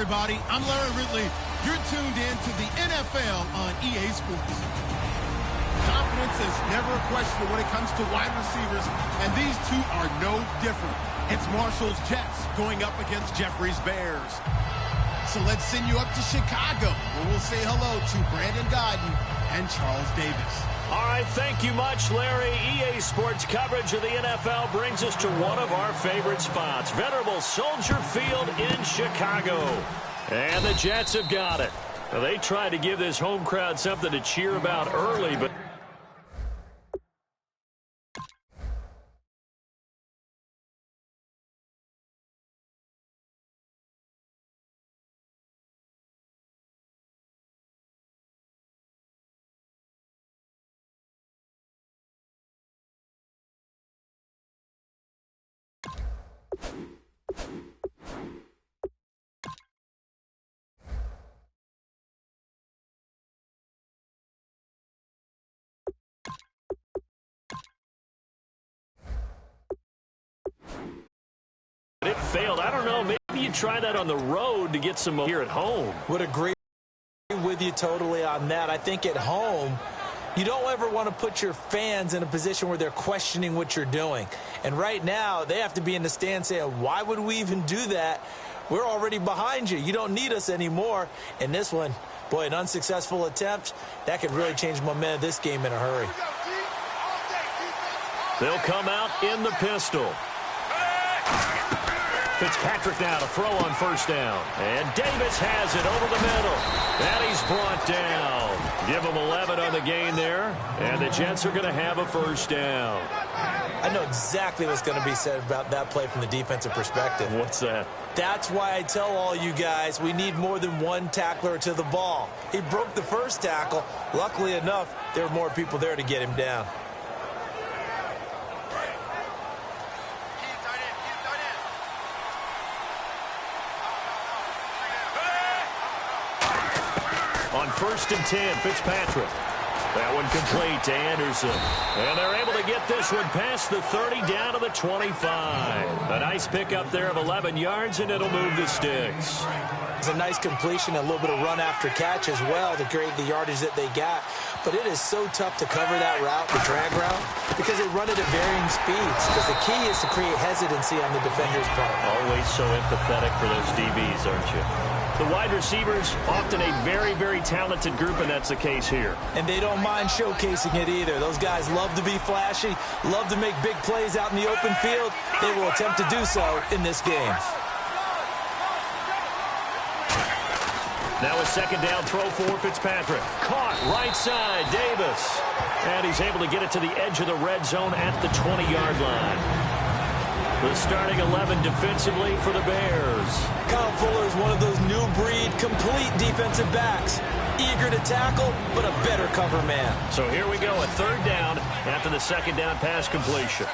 everybody. I'm Larry Ridley. You're tuned in to the NFL on EA Sports. Confidence is never a question when it comes to wide receivers, and these two are no different. It's Marshall's Jets going up against Jeffrey's Bears. So let's send you up to Chicago, where we'll say hello to Brandon Godden and Charles Davis. All right, thank you much, Larry. EA Sports coverage of the NFL brings us to one of our favorite spots, venerable Soldier Field in Chicago. And the Jets have got it. Now, they tried to give this home crowd something to cheer about early, but it failed. I don't know. Maybe you try that on the road to get some here at home. Would agree with you totally on that. I think at home, you don't ever want to put your fans in a position where they're questioning what you're doing. And right now, they have to be in the stand saying, why would we even do that? We're already behind you. You don't need us anymore. And this one, boy, an unsuccessful attempt, that could really change the momentum of this game in a hurry. They'll come out in the pistol. Fitzpatrick now to throw on first down. And Davis has it over the middle. And he's brought down. Give him 11 on the gain there. And the Jets are going to have a first down. I know exactly what's going to be said about that play from the defensive perspective. What's that? That's why I tell all you guys we need more than one tackler to the ball. He broke the first tackle. Luckily enough, there were more people there to get him down. On 1st and 10, Fitzpatrick. That one complete to Anderson. And they're able to get this one past the 30 down to the 25. A nice pickup there of 11 yards, and it'll move the sticks. It's a nice completion, a little bit of run after catch as well to create the yardage that they got. But it is so tough to cover that route, the drag route, because they run it at varying speeds. Because the key is to create hesitancy on the defender's part. Always so empathetic for those DBs, aren't you? The wide receivers, often a very, very talented group, and that's the case here. And they don't mind showcasing it either. Those guys love to be flashy, love to make big plays out in the open field. They will attempt to do so in this game. Now a second down throw for Fitzpatrick. Caught right side, Davis. And he's able to get it to the edge of the red zone at the 20-yard line. The starting 11 defensively for the Bears. Kyle Fuller is one of those new breed, complete defensive backs. Eager to tackle, but a better cover man. So here we go, a third down after the second down pass completion.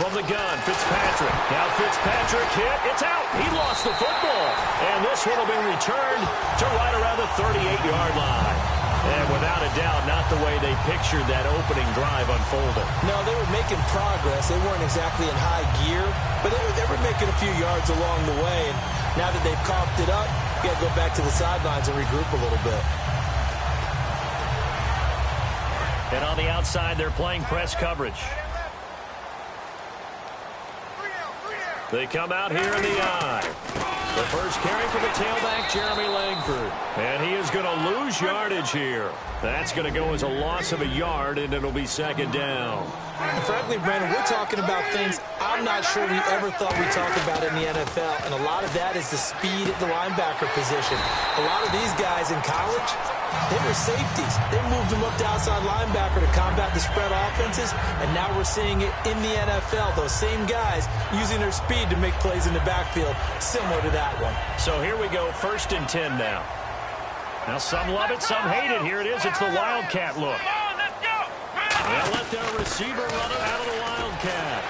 From the gun, Fitzpatrick. Now Fitzpatrick hit. It's out. He lost the football. And this one will be returned to right around the 38-yard line. And without a doubt, not the way they pictured that opening drive unfolding. No, they were making progress. They weren't exactly in high gear, but they were making a few yards along the way. And now that they've coughed it up, you got to go back to the sidelines and regroup a little bit. And on the outside, they're playing press coverage. They come out here in the eye. The first carry for the tailback, Jeremy Langford. And he is going to lose yardage here. That's going to go as a loss of a yard, and it'll be second down. And frankly, Brandon, we're talking about things I'm not sure we ever thought we'd talk about in the NFL. And a lot of that is the speed at the linebacker position. A lot of these guys in college, they were safeties. They moved them up to outside linebacker to combat the spread offenses, and now we're seeing it in the NFL. Those same guys using their speed to make plays in the backfield, similar to that one. So here we go, 1st and 10 now. Now some love it, some hate it. Here it is, it's the Wildcat look. They'll let their receiver run it out of the Wildcat.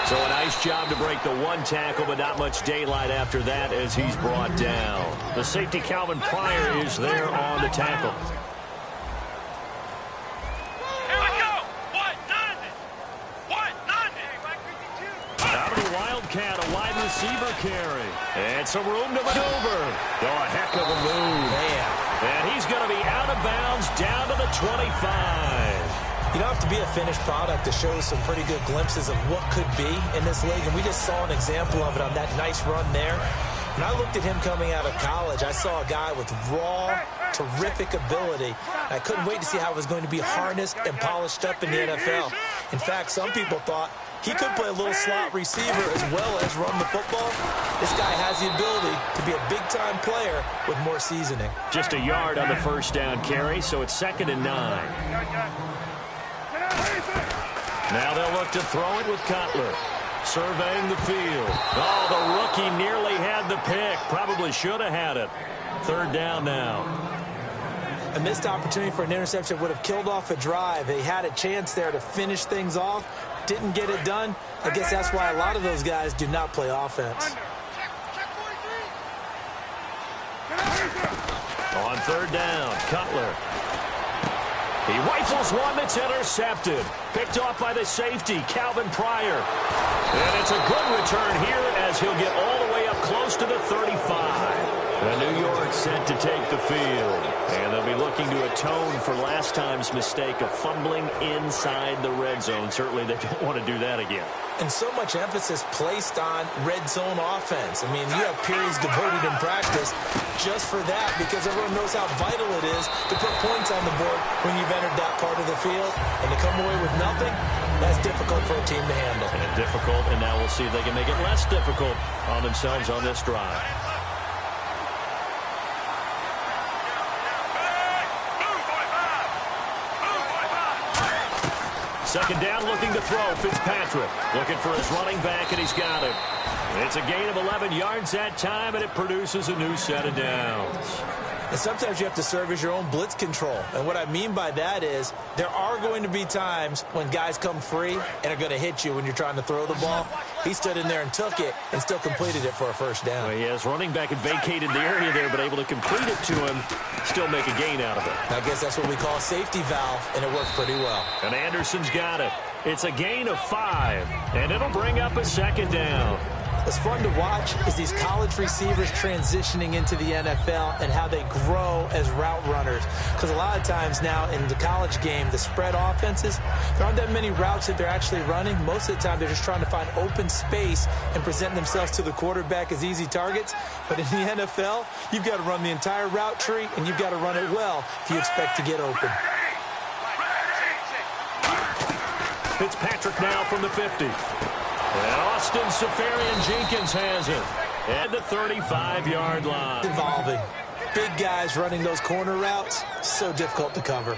So a nice job to break the one tackle, but not much daylight after that as he's brought down. The safety, Calvin Pryor, is there on the tackle. receiver carry. And some room to maneuver. Oh, a heck of a move. Man. And he's going to be out of bounds down to the 25. You don't have to be a finished product to show some pretty good glimpses of what could be in this league, and we just saw an example of it on that nice run there. When I looked at him coming out of college, I saw a guy with raw, terrific ability. I couldn't wait to see how it was going to be harnessed and polished up in the NFL. In fact, some people thought he could play a little slot receiver as well as run the football. This guy has the ability to be a big-time player with more seasoning. Just a yard on the first down carry, so it's 2nd and 9. Now they'll look to throw it with Cutler. Surveying the field. Oh, the rookie nearly had the pick. Probably should have had it. 3rd down now. A missed opportunity for an interception would have killed off a drive. They had a chance there to finish things off. Didn't get it done. I guess that's why a lot of those guys do not play offense. On 3rd down, Cutler. He rifles one that's intercepted. Picked off by the safety, Calvin Pryor. And it's a good return here as he'll get all the way up close to the 35. And New York set to take the field. And they'll be looking to atone for last time's mistake of fumbling inside the red zone. Certainly they don't want to do that again. And so much emphasis placed on red zone offense. I mean, you have periods devoted in practice just for that because everyone knows how vital it is to put points on the board when you've entered that part of the field. And to come away with nothing, that's difficult for a team to handle. And difficult, and now we'll see if they can make it less difficult on themselves on this drive. Second down, looking to throw. Fitzpatrick looking for his running back, and he's got it. It's a gain of 11 yards that time, and it produces a new set of downs. And sometimes you have to serve as your own blitz control. And what I mean by that is there are going to be times when guys come free and are going to hit you when you're trying to throw the ball. He stood in there and took it and still completed it for a first down. Well, his running back had vacated the area there, but able to complete it to him, still make a gain out of it. I guess that's what we call a safety valve, and it worked pretty well. And Anderson's got it. It's a gain of 5, and it'll bring up a second down. What's fun to watch is these college receivers transitioning into the NFL and how they grow as route runners. Because a lot of times now in the college game, the spread offenses, there aren't that many routes that they're actually running. Most of the time, they're just trying to find open space and present themselves to the quarterback as easy targets. But in the NFL, you've got to run the entire route tree, and you've got to run it well if you expect to get open. Fitzpatrick now from the 50. And Austin Safarian-Jenkins has it at the 35-yard line. Evolving. Big guys running those corner routes, so difficult to cover.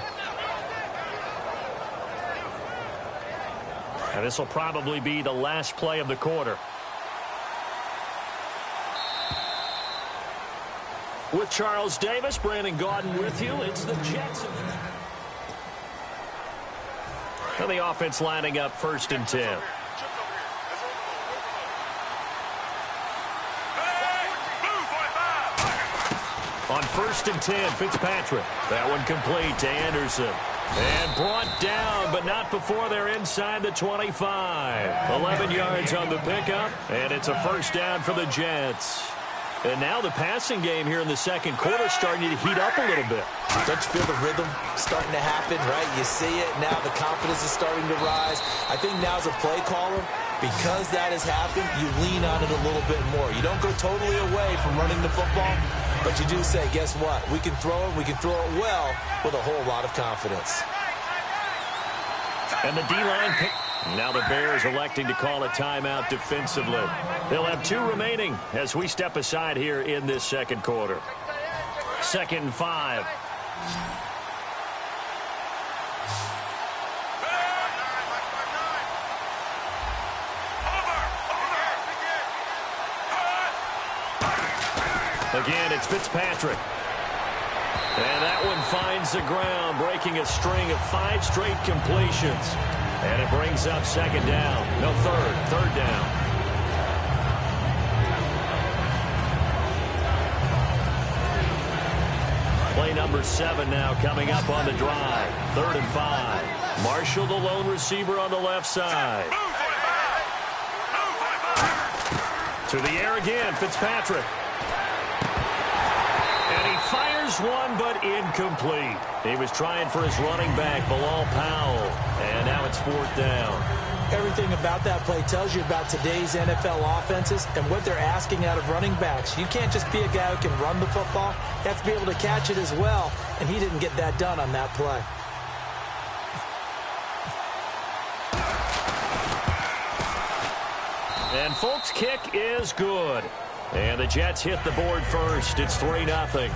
And this will probably be the last play of the quarter. With Charles Davis, Brandon Gaudin with you. It's the Jets. And the offense lining up 1st and 10. On 1st and 10, Fitzpatrick. That one complete to Anderson. And brought down, but not before they're inside the 25. 11 yards on the pickup, and it's a first down for the Jets. And now the passing game here in the second quarter is starting to heat up a little bit. Don't you feel the rhythm starting to happen, right? You see it. Now the confidence is starting to rise. I think now as a play caller, because that has happened, you lean on it a little bit more. You don't go totally away from running the football, but you do say, guess what? We can throw it. We can throw it well with a whole lot of confidence. And the D-line pick. Now the Bears electing to call a timeout defensively. They'll have 2 remaining as we step aside here in this second quarter. 2nd and 5. Again, it's Fitzpatrick. And that one finds the ground, breaking a string of 5 straight completions. And it brings up 2nd down. No, 3rd down. Play number 7 now coming up on the drive. 3rd and 5. Marshall, the lone receiver on the left side. To the air again, Fitzpatrick. And he fires one, but incomplete. He was trying for his running back, Bilal Powell. And now it's 4th down. Everything about that play tells you about today's NFL offenses and what they're asking out of running backs. You can't just be a guy who can run the football. You have to be able to catch it as well, and he didn't get that done on that play. And Folk's kick is good. And the Jets hit the board first. It's 3-0.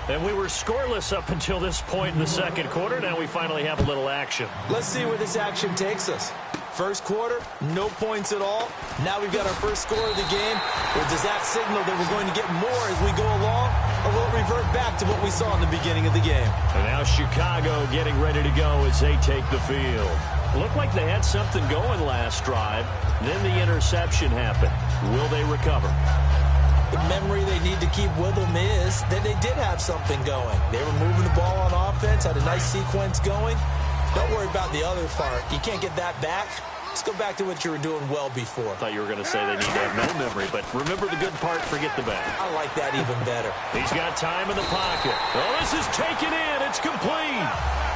And we were scoreless up until this point in the second quarter. Now we finally have a little action. Let's see where this action takes us. First quarter, no points at all. Now we've got our first score of the game. Well, does that signal that we're going to get more as we go along? Or will it revert back to what we saw in the beginning of the game? And now Chicago getting ready to go as they take the field. Looked like they had something going last drive. Then the interception happened. Will they recover? The memory they need to keep with them is that they did have something going. They were moving the ball on offense, had a nice sequence going. Don't worry about the other part. You can't get that back. Let's go back to what you were doing well before. I thought you were going to say they need to have no memory, but remember the good part, forget the bad. I like that even better. He's got time in the pocket. Oh, this is taken in. It's complete.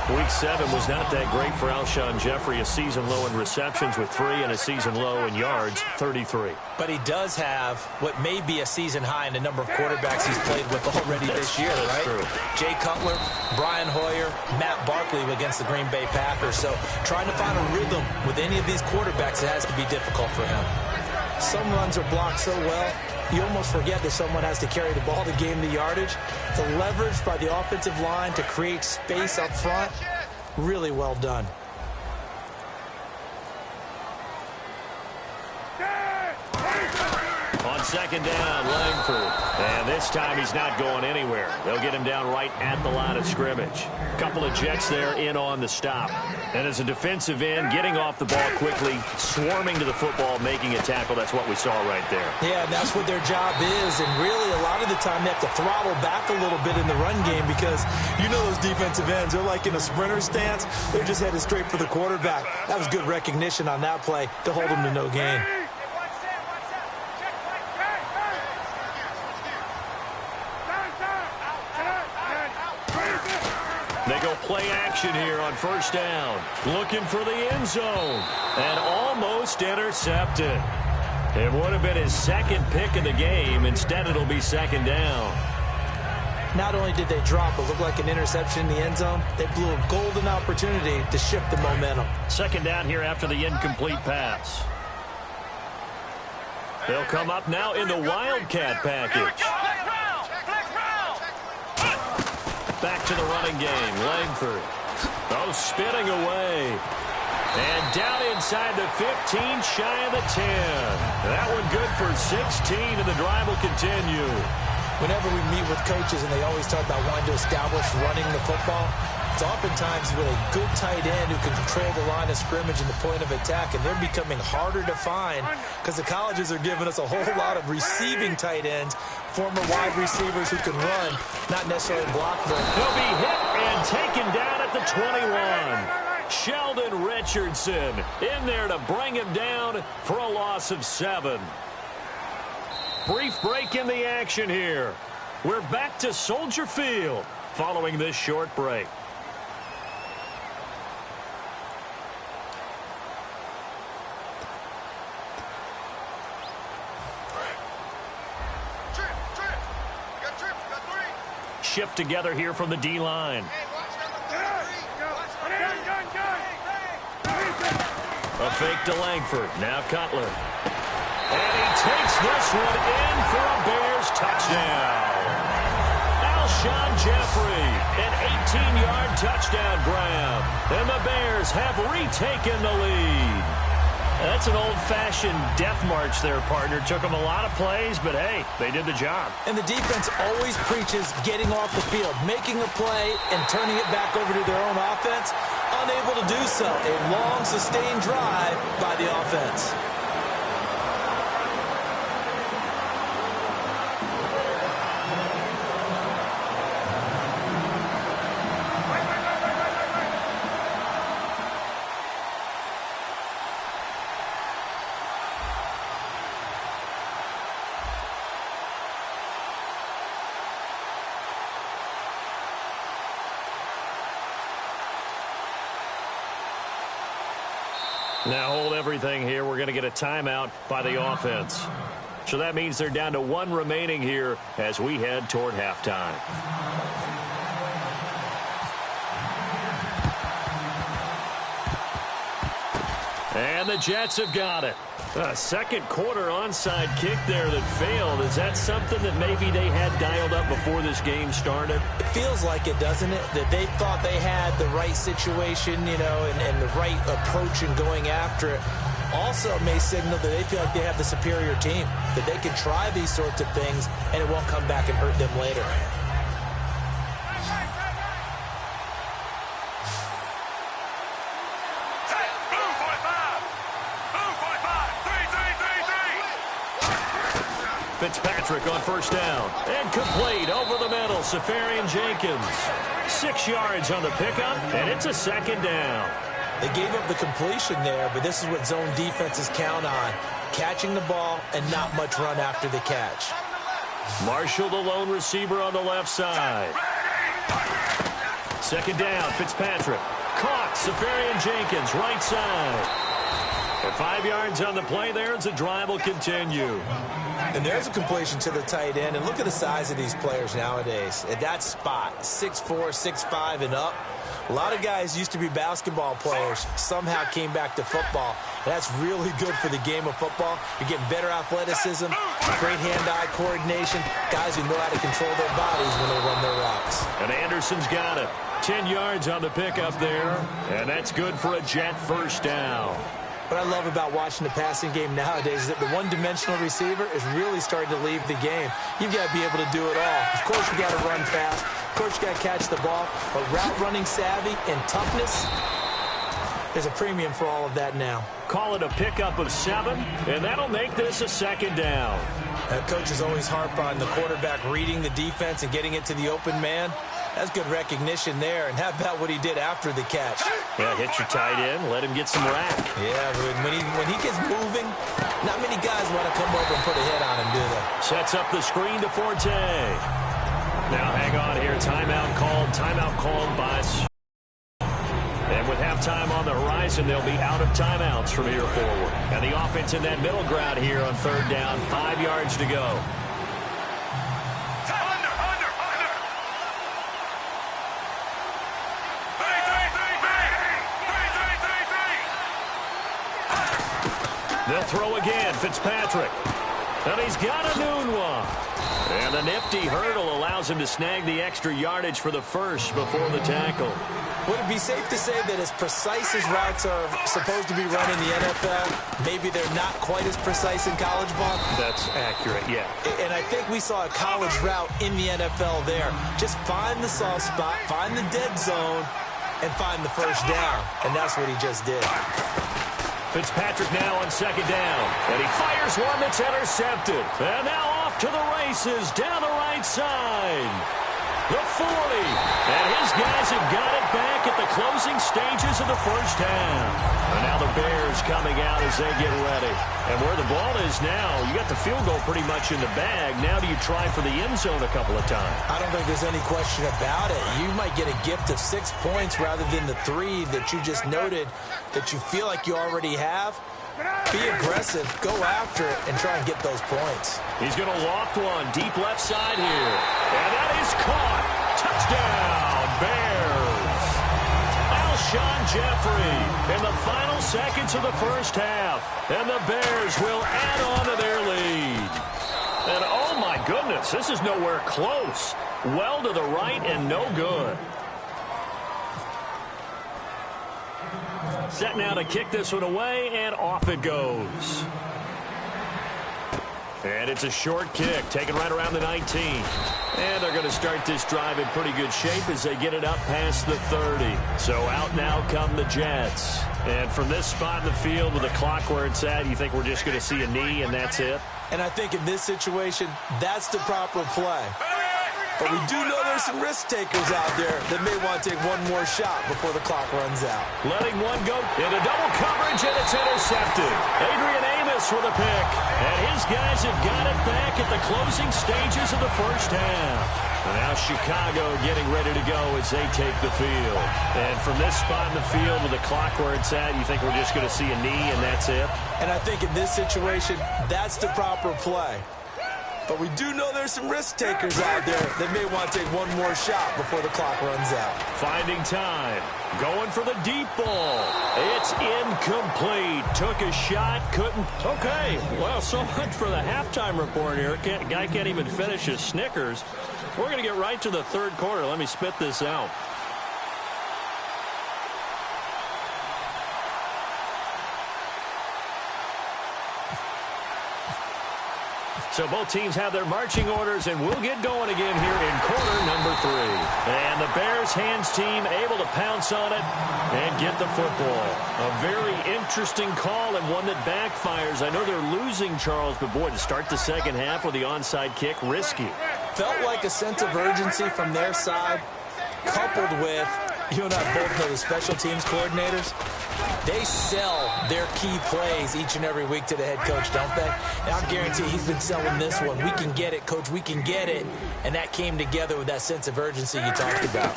Week 7 was not that great for Alshon Jeffrey, a season low in receptions with 3 and a season low in yards, 33. But he does have what may be a season high in the number of quarterbacks he's played with already this year, right? True. Jay Cutler, Brian Hoyer, Matt Barkley against the Green Bay Packers. So trying to find a rhythm with any of these quarterbacks, it has to be difficult for him. Some runs are blocked so well, you almost forget that someone has to carry the ball to gain the yardage. The leverage by the offensive line to create space up front, really well done. On second down, Langford. And this time he's not going anywhere. They'll get him down right at the line of scrimmage. Couple of Jets there in on the stop. And as a defensive end, getting off the ball quickly, swarming to the football, making a tackle, that's what we saw right there. Yeah, that's what their job is. And really, a lot of the time, they have to throttle back a little bit in the run game because you know those defensive ends, they're like in a sprinter stance. They're just headed straight for the quarterback. That was good recognition on that play to hold him to no gain. They go play action here on first down. Looking for the end zone. And almost intercepted. It would have been his second pick of the game. Instead, it'll be second down. Not only did they drop what looked like an interception in the end zone, they blew a golden opportunity to shift the momentum. Second down here after the incomplete pass. They'll come up now in the Wildcat package. Back to the running game. Langford. Oh, spinning away. And down inside the 15, shy of the 10. That one good for 16, and the drive will continue. Whenever we meet with coaches and they always talk about wanting to establish running the football, it's oftentimes with a good tight end who can control the line of scrimmage and the point of attack, and they're becoming harder to find because the colleges are giving us a whole lot of receiving tight ends, former wide receivers who can run, not necessarily block them. He'll be hit and taken down at the 21. Sheldon Richardson in there to bring him down for a loss of 7. Brief break in the action here. We're back to Soldier Field following this short break. Shift together here from the D-line. A fake to Langford. Now Cutler. And he takes this one in for a Bears touchdown. Alshon Jeffrey, an 18-yard touchdown grab. And the Bears have retaken the lead. That's an old-fashioned death march there, partner. Took them a lot of plays, but hey, they did the job. And the defense always preaches getting off the field, making a play, and turning it back over to their own offense. Unable to do so. A long, sustained drive by the offense. everything here. We're going to get a timeout by the offense. So that means they're down to 1 remaining here as we head toward halftime. And the Jets have got it. A second quarter onside kick there that failed. Is that something that maybe they had dialed up before this game started? It feels like it, doesn't it? That they thought they had the right situation, you know, and the right approach in going after it. Also may signal that they feel like they have the superior team, that they can try these sorts of things and it won't come back and hurt them later. Fitzpatrick on first down. And complete over the middle. Safarian Jenkins. 6 yards on the pickup, and it's a second down. They gave up the completion there, but this is what zone defenses count on. Catching the ball and not much run after the catch. Marshall, the lone receiver on the left side. Second down, Fitzpatrick. Caught, Safarian Jenkins, right side. And 5 yards on the play there as the drive will continue. And there's a completion to the tight end. And look at the size of these players nowadays. At that spot, 6'4", 6'5", and up. A lot of guys used to be basketball players, somehow came back to football. That's really good for the game of football. You're getting better athleticism, great hand-eye coordination, guys who know how to control their bodies when they run their routes. And Anderson's got it. 10 yards on the pickup there, and that's good for a Jet first down. What I love about watching the passing game nowadays is that the one-dimensional receiver is really starting to leave the game. You've got to be able to do it all. Of course, you got to run fast. Of course, you got to catch the ball. But route running savvy and toughness, there's a premium for all of that now. Call it a pickup of 7, and that'll make this a second down. Coaches always harp on the quarterback reading the defense and getting it to the open man. That's good recognition there. And how about what he did after the catch? Yeah, hit your tight end, let him get some rack. Yeah, but when he gets moving, not many guys want to come over and put a hit on him, do they? Sets up the screen to Forte. Now hang on here. Timeout called by. And with halftime on the horizon, they'll be out of timeouts from here forward. And the offense in that middle ground here on third down, 5 yards to go. They'll throw again, Fitzpatrick. And he's got a noon one. And a nifty hurdle allows him to snag the extra yardage for the first before the tackle. Would it be safe to say that as precise as routes are supposed to be run in the NFL, maybe they're not quite as precise in college ball? That's accurate, yeah. And I think we saw a college route in the NFL there. Just find the soft spot, find the dead zone, and find the first down. And that's what he just did. Fitzpatrick now on second down. And he fires one that's intercepted. And now off to the races down the right side. The 40. And his guys have got it back at the closing stages of the first half. And now the Bears coming out as they get ready. And where the ball is now, you got the field goal pretty much in the bag. Now do you try for the end zone a couple of times? I don't think there's any question about it. You might get a gift of 6 points rather than the 3 that you just noted that you feel like you already have. Be aggressive, go after it, and try and get those points. He's going to loft one deep left side here. And that is caught. Touchdown, Bears. Alshon Jeffrey in the final seconds of the first half. And the Bears will add on to their lead. And oh my goodness, this is nowhere close. Well to the right and no good. Set now to kick this one away, and off it goes. And it's a short kick, taken right around the 19. And they're going to start this drive in pretty good shape as they get it up past the 30. So out now come the Jets. And from this spot in the field with the clock where it's at, you think we're just going to see a knee and that's it? And I think in this situation, that's the proper play. But we do know there's some risk takers out there that may want to take one more shot before the clock runs out. Letting one go into double coverage, and it's intercepted. Adrian Amos Davis with a pick. And his guys have got it back at the closing stages of the first half. And now Chicago getting ready to go as they take the field. And from this spot in the field with the clock where it's at, you think we're just going to see a knee and that's it? And I think in this situation, that's the proper play. But we do know there's some risk takers out there that may want to take one more shot before the clock runs out. Finding time. Going for the deep ball. It's incomplete. Took a shot, couldn't. Okay, well, so much for the halftime report here. Guy can't even finish his Snickers. We're going to get right to the third quarter. Let me spit this out. So both teams have their marching orders, and we'll get going again here in quarter number 3. And the Bears hands team able to pounce on it and get the football. A very interesting call and one that backfires. I know they're losing, Charles, but boy, to start the second half with the onside kick, risky. Felt like a sense of urgency from their side, coupled with, you and I both know the special teams coordinators. They sell their key plays each and every week to the head coach, don't they? And I'll guarantee he's been selling this one. We can get it, coach, we can get it. And that came together with that sense of urgency you talked about.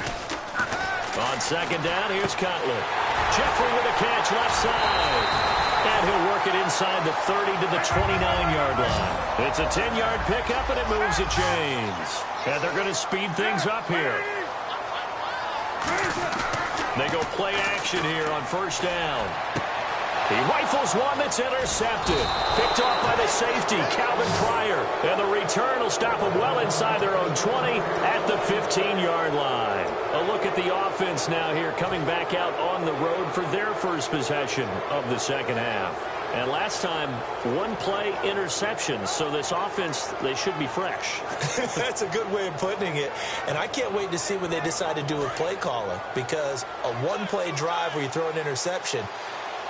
On second down, here's Cutler. Jeffrey with a catch left side. And he'll work it inside the 30 to the 29-yard line. It's a 10-yard pickup, and it moves the chains. And they're going to speed things up here. They go play action here on first down. He rifles one that's intercepted. Picked off by the safety, Calvin Pryor. And the return will stop them well inside their own 20 at the 15-yard line. A look at the offense now here coming back out on the road for their first possession of the second half. And last time, one play interception. So this offense, they should be fresh. That's a good way of putting it. And I can't wait to see what they decide to do with play calling. Because a one-play drive where you throw an interception,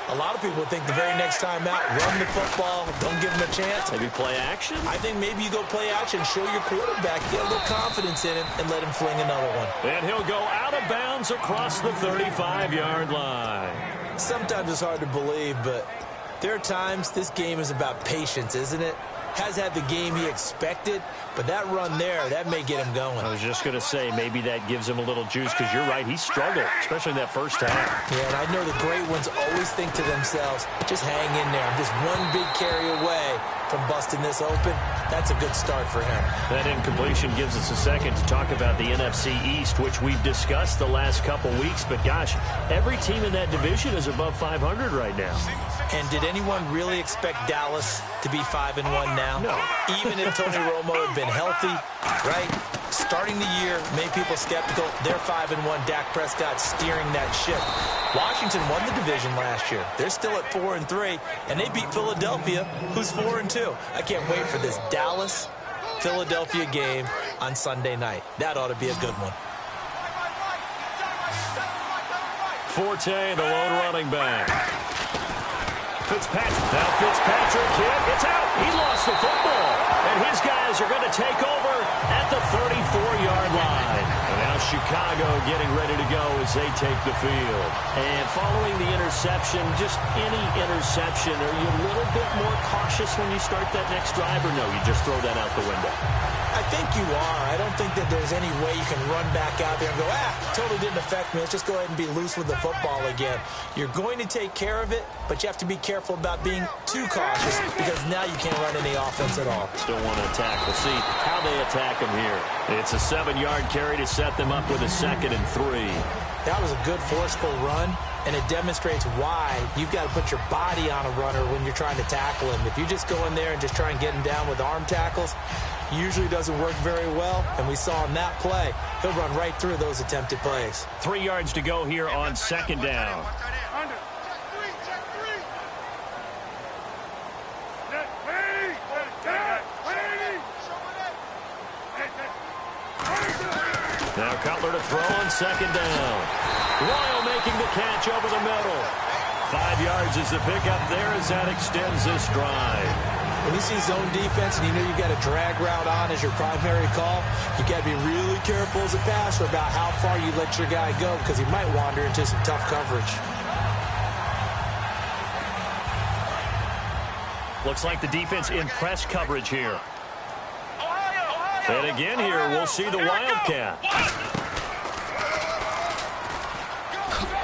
a lot of people think the very next time out, run the football, don't give them a chance. Maybe play action? I think maybe you go play action, show your quarterback, get a little confidence in him, and let him fling another one. And he'll go out of bounds across the 35-yard line. Sometimes it's hard to believe, but there are times this game is about patience, isn't it? Has had the game he expected, but that run there, that may get him going. I was just going to say, maybe that gives him a little juice, because you're right, he struggled, especially in that first half. Yeah, and I know the great ones always think to themselves, just hang in there. I'm just one big carry away from busting this open. That's a good start for him. That incompletion gives us a second to talk about the NFC East, which we've discussed the last couple weeks, but gosh, every team in that division is above 500 right now. And did anyone really expect Dallas to be 5-1 now? No. Even if Tony Romo had been healthy, right? Starting the year, made people skeptical. They're 5-1. Dak Prescott steering that ship. Washington won the division last year. They're still at 4-3, and they beat Philadelphia, who's 4-2. I can't wait for this Dallas-Philadelphia game on Sunday night. That ought to be a good one. Forte, the lone running back. Fitzpatrick. Now Fitzpatrick hit. It's out. He lost the football. And his guys are going to take over at the 34-yard line. And now Chicago getting ready to go as they take the field. And following the interception, just any interception, are you a little bit more cautious when you start that next drive, or no, you just throw that out the window? I think you are. I don't think that there's any way you can run back out there and go, totally didn't affect me. Let's just go ahead and be loose with the football again. You're going to take care of it, but you have to be careful about being too cautious because now you can't run any offense at all. Still want to attack. We'll see how they attack him here. It's a 7-yard carry to set them up with a 2nd and 3. That was a good forceful run, and it demonstrates why you've got to put your body on a runner when you're trying to tackle him. If you just go in there and just try and get him down with arm tackles, usually doesn't work very well, and we saw on that play, he'll run right through those attempted plays. 3 yards to go here on 2nd down. Now Cutler to throw on 2nd down. Royal making the catch over the middle. 5 yards is the pickup there as that extends this drive. When you see zone defense and you know you've got a drag route on as your primary call, you got to be really careful as a passer about how far you let your guy go because he might wander into some tough coverage. Looks like the defense in press coverage here. And again here, we'll see the Wildcat.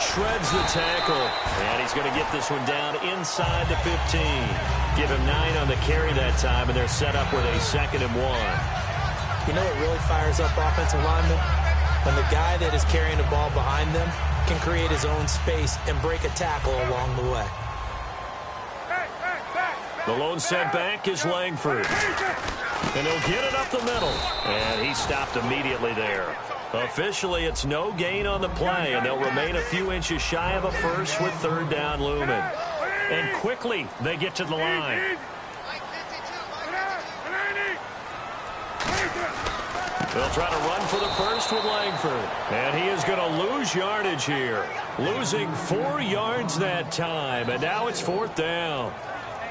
Shreds the tackle. And he's going to get this one down inside the 15. Give him 9 on the carry that time, and they're set up with a 2nd and 1. You know what really fires up offensive linemen? When the guy that is carrying the ball behind them can create his own space and break a tackle along the way. The lone set back is Langford. And he'll get it up the middle. And he stopped immediately there. Officially, it's no gain on the play, and they'll remain a few inches shy of a first with 3rd down looming. And quickly, they get to the line. They'll try to run for the first with Langford. And he is going to lose yardage here. Losing 4 yards that time, and now it's 4th down.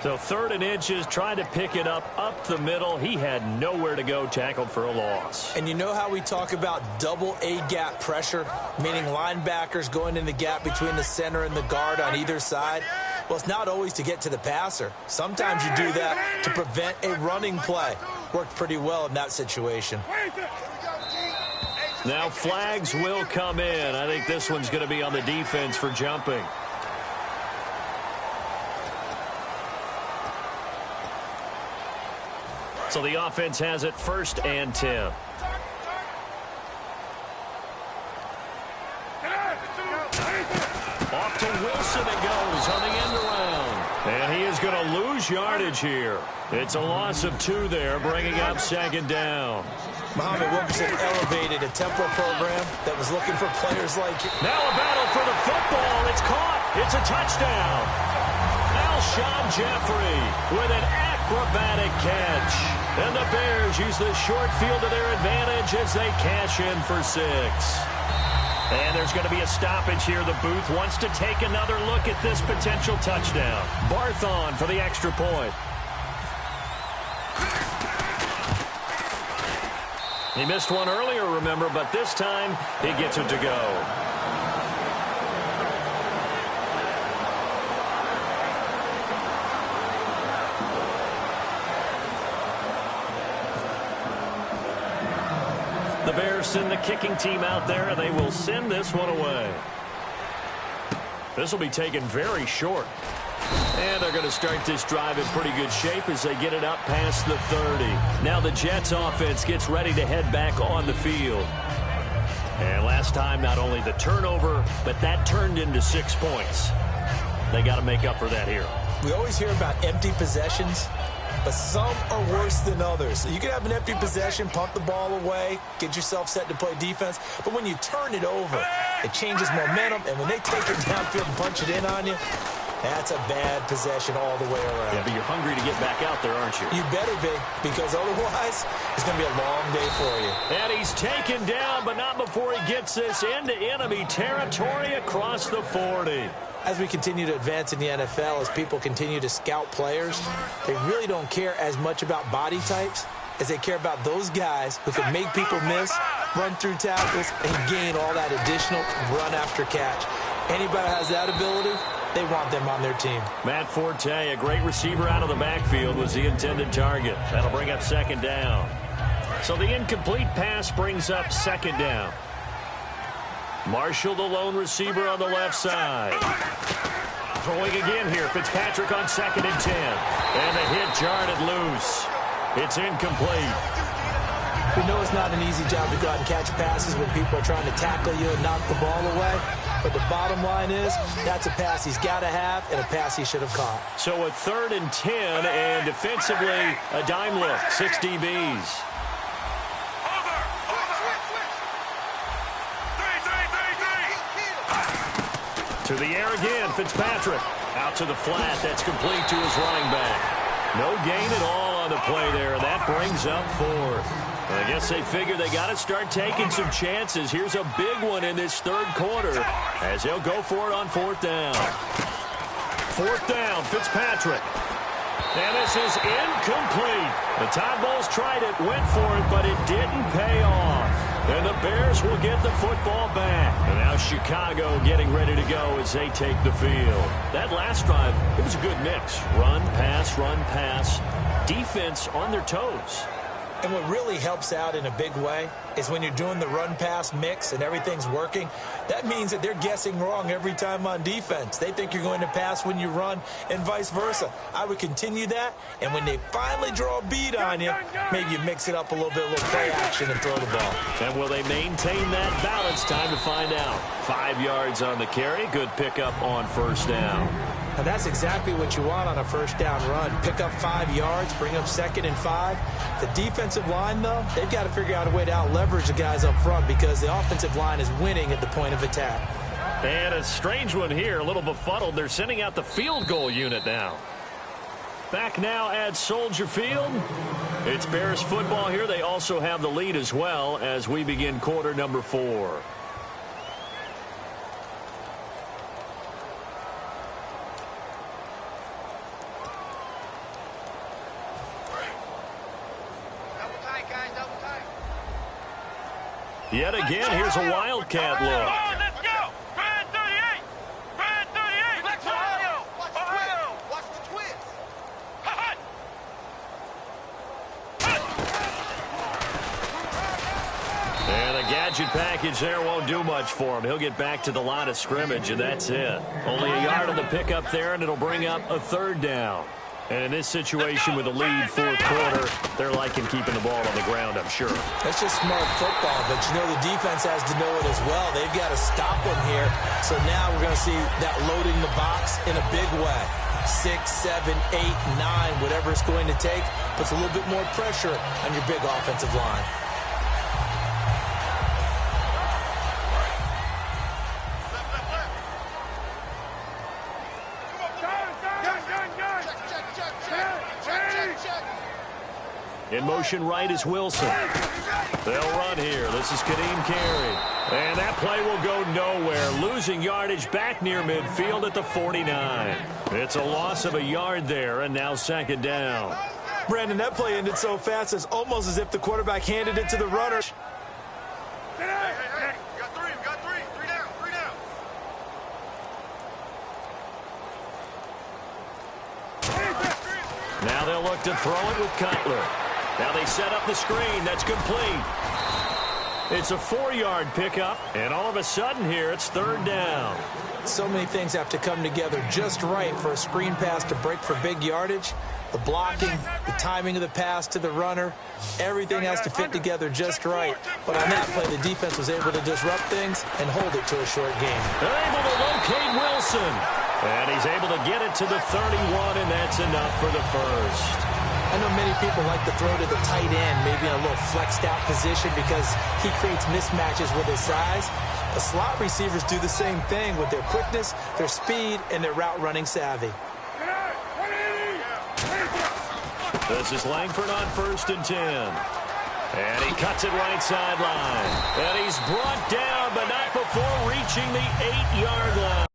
So 3rd and inches, trying to pick it up the middle. He had nowhere to go, tackled for a loss. And you know how we talk about double A-gap pressure, meaning linebackers going in the gap between the center and the guard on either side? Well, it's not always to get to the passer. Sometimes you do that to prevent a running play. Worked pretty well in that situation. Now flags will come in. I think this one's going to be on the defense for jumping. So the offense has it 1st and 10. Off to Wilson it goes on the end around. And he is going to lose yardage here. It's a loss of 2 there, bringing up 2nd down. Muhammad Wilkerson elevated a tempo program that was looking for players like him. Now a battle for the football. It's caught. It's a touchdown. Alshon Jeffrey with an acrobatic catch. And the Bears use the short field to their advantage as they cash in for 6. And there's going to be a stoppage here. The booth wants to take another look at this potential touchdown. Barthon for the extra point. He missed one earlier, remember, but this time he gets it to go. The Bears send the kicking team out there, and they will send this one away. This will be taken very short. And they're going to start this drive in pretty good shape as they get it up past the 30. Now the Jets offense gets ready to head back on the field. And last time, not only the turnover, but that turned into 6 points. They got to make up for that here. We always hear about empty possessions, but some are worse than others. So you can have an empty possession, pump the ball away, get yourself set to play defense. But when you turn it over, it changes momentum. And when they take it downfield and punch it in on you, that's a bad possession all the way around. Yeah, but you're hungry to get back out there, aren't you? You better be, because otherwise it's going to be a long day for you. And he's taken down, but not before he gets this into enemy territory across the 40. As we continue to advance in the NFL, as people continue to scout players, they really don't care as much about body types as they care about those guys who can make people miss, run through tackles, and gain all that additional run after catch. Anybody that has that ability, they want them on their team. Matt Forte, a great receiver out of the backfield, was the intended target. That'll bring up 2nd down. So the incomplete pass brings up 2nd down. Marshall, the lone receiver on the left side. Throwing again here. Fitzpatrick on 2nd and 10. And the hit jarred it loose. It's incomplete. We know it's not an easy job to go out and catch passes when people are trying to tackle you and knock the ball away. But the bottom line is, that's a pass he's got to have and a pass he should have caught. So a 3rd and 10, and defensively, a dime look. 6 DBs. To the air again, Fitzpatrick. Out to the flat, that's complete to his running back. No gain at all on the play there, and that brings up 4th. I guess they figure they got to start taking some chances. Here's a big one in this 3rd quarter as they'll go for it on 4th down. 4th down, Fitzpatrick. And this is incomplete. The Tide Bulls tried it, went for it, but it didn't pay off. And the Bears will get the football back. And now Chicago getting ready to go as they take the field. That last drive, it was a good mix. Run, pass, defense on their toes. And what really helps out in a big way is when you're doing the run-pass mix and everything's working, that means that they're guessing wrong every time on defense. They think you're going to pass when you run and vice versa. I would continue that, and when they finally draw a beat on you, maybe you mix it up a little bit, a little play action and throw the ball. And will they maintain that balance? Time to find out. 5 yards on the carry. Good pickup on first down. And that's exactly what you want on a first down run. Pick up 5 yards, bring up 2nd and 5. The defensive line, though, they've got to figure out a way to out-leverage the guys up front because the offensive line is winning at the point of attack. And a strange one here, a little befuddled. They're sending out the field goal unit now. Back now at Soldier Field. It's Bears football here. They also have the lead as well as we begin quarter number 4. Yet again, here's a Wildcat look. Let's go! Brad 38! Brad 38! Let's Ohio! Ohio! Watch the twist! And the gadget package there won't do much for him. He'll get back to the line of scrimmage, and that's it. Only a yard on the pickup there, and it'll bring up a 3rd down. And in this situation with a lead 4th quarter, they're liking keeping the ball on the ground, I'm sure. That's just smart football, but you know the defense has to know it as well. They've got to stop them here. So now we're going to see that loading the box in a big way. 6, 7, 8, 9, whatever it's going to take, puts a little bit more pressure on your big offensive line. In motion right is Wilson. They'll run here. This is Kadeem Carey. And that play will go nowhere. Losing yardage back near midfield at the 49. It's a loss of a yard there, and now 2nd down. Brandon, that play ended so fast, it's almost as if the quarterback handed it to the runner. Hey, we got 3, we got 3. 3 down, 3 down. Now they'll look to throw it with Cutler. Now they set up the screen. That's complete. It's a 4-yard pickup, and all of a sudden here it's 3rd down. So many things have to come together just right for a screen pass to break for big yardage. The blocking, the timing of the pass to the runner, everything has to fit together just right. But on that play, the defense was able to disrupt things and hold it to a short game. They're able to locate Wilson. And he's able to get it to the 31, and that's enough for the 1st. I know many people like to throw to the tight end, maybe in a little flexed out position because he creates mismatches with his size. The slot receivers do the same thing with their quickness, their speed, and their route running savvy. This is Langford on 1st and 10. And he cuts it right sideline. And he's brought down, but not before reaching the 8-yard line.